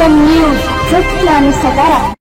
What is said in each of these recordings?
APN news सत्य आणि सकारात्मक।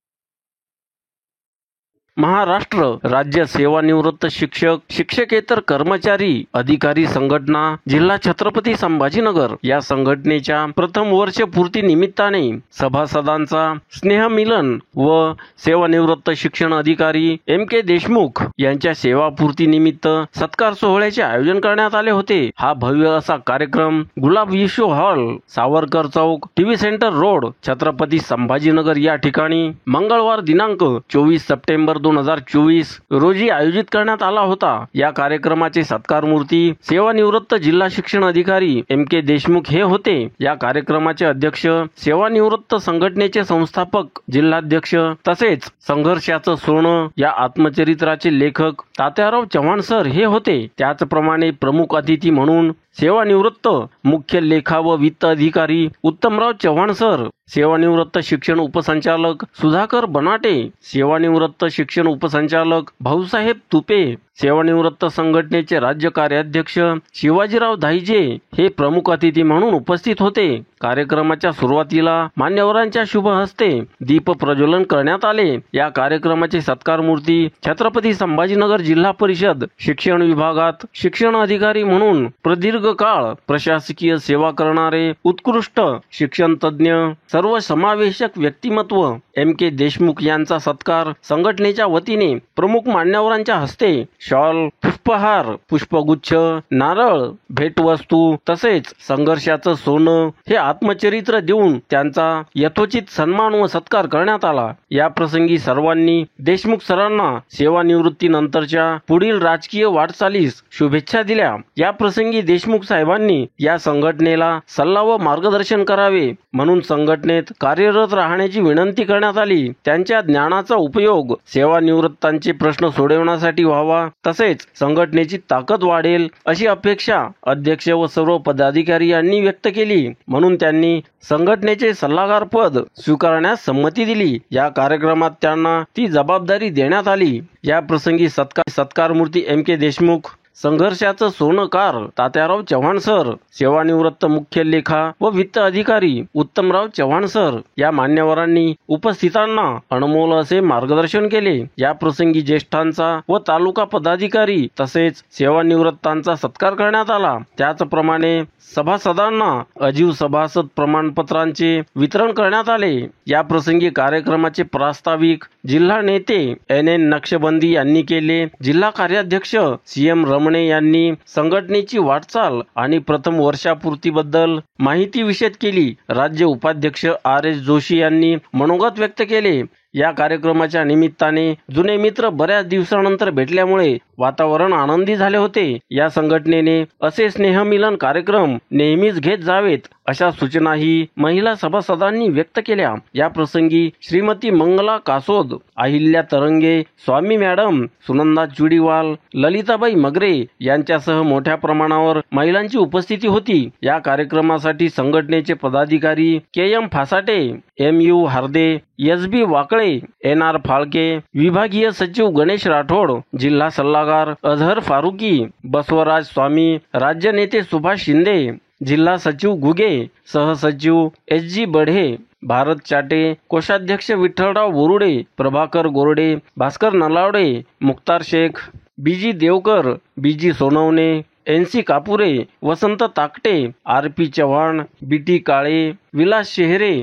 महाराष्ट्र राज्य सेवानिवृत्त शिक्षक शिक्षकेतर कर्मचारी अधिकारी संघटना जिल्हा छत्रपती संभाजीनगर या संघटनेच्या प्रथम वर्ष पूर्ती निमित्ताने सभासदांचा स्नेहमिलन व सेवानिवृत्त शिक्षण अधिकारी MK देशमुख यांच्या सेवापूर्ती निमित्त सत्कार सोहळ्याचे आयोजन करण्यात आले होते। हा भव्य असा कार्यक्रम Gulab Vishwa hall, Savarkar Chowk, TV centre road, Chhatrapati Sambhajinagar या ठिकाणी मंगळवार दिनांक 24 सप्टेंबर 2024 रोजी आयोजित करण्यात आला होता। या कार्यक्रमाचे सत्कार मूर्ती सेवानिवृत्त जिल्हा शिक्षण अधिकारी MK देशमुख हे होते। या कार्यक्रमाचे अध्यक्ष सेवानिवृत्त संघटनेचे संस्थापक जिल्हाध्यक्ष तसेच संघर्षाचं सोनं या आत्मचरित्राचे लेखक तात्याराव चव्हाण सर हे होते। त्याचप्रमाणे प्रमुख अतिथी म्हणून सेवानिवृत्त मुख्य लेखा व वित्त अधिकारी उत्तमराव चव्हाण सर, सेवानिवृत्त शिक्षण उपसंचालक सुधाकर बनाटे, सेवानिवृत्त शिक्षण उपसंचालक भाऊसाहेब तुपे, सेवानिवृत्त संघटनेचे राज्य कार्याध्यक्ष शिवाजीराव धाईजे हे प्रमुख अतिथी म्हणून उपस्थित होते। कार्यक्रमाच्या सुरुवातीला मान्यवरांच्या शुभ हस्ते दीप प्रज्वलन करण्यात आले। या कार्यक्रमाचे सत्कार मूर्ती छत्रपती संभाजीनगर जिल्हा परिषद शिक्षण विभागात शिक्षण अधिकारी म्हणून प्रदीर्घ काळ प्रशासकीय सेवा करणारे उत्कृष्ट शिक्षण तज्ञ सर्व समावेशक व्यक्तिमत्व MK देशमुख यांचा सत्कार संघटनेच्या वतीने प्रमुख मान्यवरांच्या हस्ते शॉल, पुष्पहार, पुष्पगुच्छ, नारळ, भेटवस्तू तसेच संघर्षाचं सोनं हे आत्मचरित्र देऊन त्यांचा यथोचित सन्मान व सत्कार करण्यात आला। या प्रसंगी सर्वांनी देशमुख सरांना सेवानिवृत्तीनंतरच्या पुढील राजकीय वाटचालीस शुभेच्छा दिल्या। या प्रसंगी देशमुख साहेबांनी या संघटनेला सल्ला व मार्गदर्शन करावे म्हणून संघटनेत कार्यरत राहण्याची विनंती करण्यात आली। त्यांच्या ज्ञानाचा उपयोग सेवानिवृत्तांचे प्रश्न सोडवण्यासाठी व्हावा तसेच संघटनेची ताकद वाढेल अशी अपेक्षा अध्यक्ष व सर्व पदाधिकारी यांनी व्यक्त केली म्हणून त्यांनी संघटनेचे सल्लागार पद स्वीकारण्यास संमती दिली। या कार्यक्रमात त्यांना ती जबाबदारी देण्यात आली। या प्रसंगी सत्कार मूर्ती MK देशमुख, संघर्षाचं सोनकार तात्याराव चव्हाण सर, सेवानिवृत्त मुख्य लेखा व वित्त अधिकारी उत्तमराव चव्हाण सर या मान्यवरांनी उपस्थितांना अनमोल असे मार्गदर्शन केले। या प्रसंगी ज्येष्ठांचा व तालुका पदाधिकारी तसेच सेवानिवृत्तांचा सत्कार करण्यात आला। त्याचप्रमाणे सभासदांना अजीव सभासद प्रमाणपत्रांचे वितरण करण्यात आले। या प्रसंगी कार्यक्रमाचे प्रास्ताविक जिल्हा नेते NN नक्षबंदी यांनी केले। जिल्हा कार्याध्यक्ष CM रमणे यांनी संघटनेची वाटचाल आणि प्रथम वर्षापूर्तीबद्दल माहिती विशद केली। राज्य उपाध्यक्ष RS जोशी यांनी मनोगत व्यक्त केले। या कार्यक्रमाच्या निमित्ताने जुने मित्र बऱ्याच दिवसानंतर भेटल्यामुळे वातावरण आनंदी झाले होते। या संघटनेने असे स्नेहमिलन कार्यक्रम नेहमीच घेत जावेत अशा सूचनाही महिला सभासदांनी व्यक्त केल्या। या प्रसंगी श्रीमती मंगला कासोद, अहिल्या तरंगे, स्वामी मॅडम, सुनंदा चुडीवाल, ललिताबाई मगरे यांच्यासह मोठ्या प्रमाणावर महिलांची उपस्थिती होती। या कार्यक्रमासाठी संघटनेचे पदाधिकारी KM फासाटे, MU हार्दे, SB Wakale, NR Phalke, विभागीय सचिव गणेश राठोड, जिल्हा सल्लागार अझहर फारुकी, बसवराज स्वामी, राज्य नेते सुभाष शिंदे, जिल्हा सचिव गुगे, सहसचिव SG बढे, भारत चाटे, कोषाध्यक्ष Vitthalrao Borude, Prabhakar Gorde, Bhaskar Nalawade, Mukhtar Shaikh, BG Devkar, BG Sonawane, NC Kapure, वसंत ताकटे, RP चव्हाण, BT काळे, विलास शेहरे,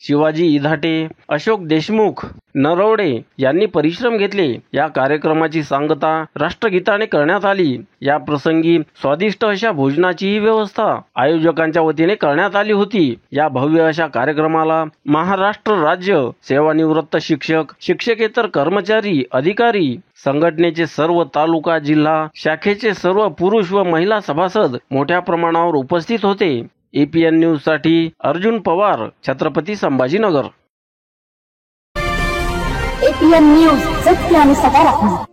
शिवाजी इधाटे, अशोक देशमुख, नरवडे यांनी परिश्रम घेतले। या कार्यक्रमाची सांगता राष्ट्रगीताने करण्यात आली। या प्रसंगी स्वादिष्ट अशा भोजनाचीही व्यवस्था आयोजकांच्या वतीने करण्यात आली होती। या भव्य अशा कार्यक्रमाला महाराष्ट्र राज्य सेवानिवृत्त शिक्षक शिक्षकेतर कर्मचारी अधिकारी संघटनेचे सर्व तालुका जिल्हा शाखेचे सर्व पुरुष व महिला सभासद मोठ्या प्रमाणावर उपस्थित होते। APN न्यूज साठी अर्जुन पवार, छत्रपती संभाजीनगर। एपीएन न्यूज सत्य आणि सकारात्मक।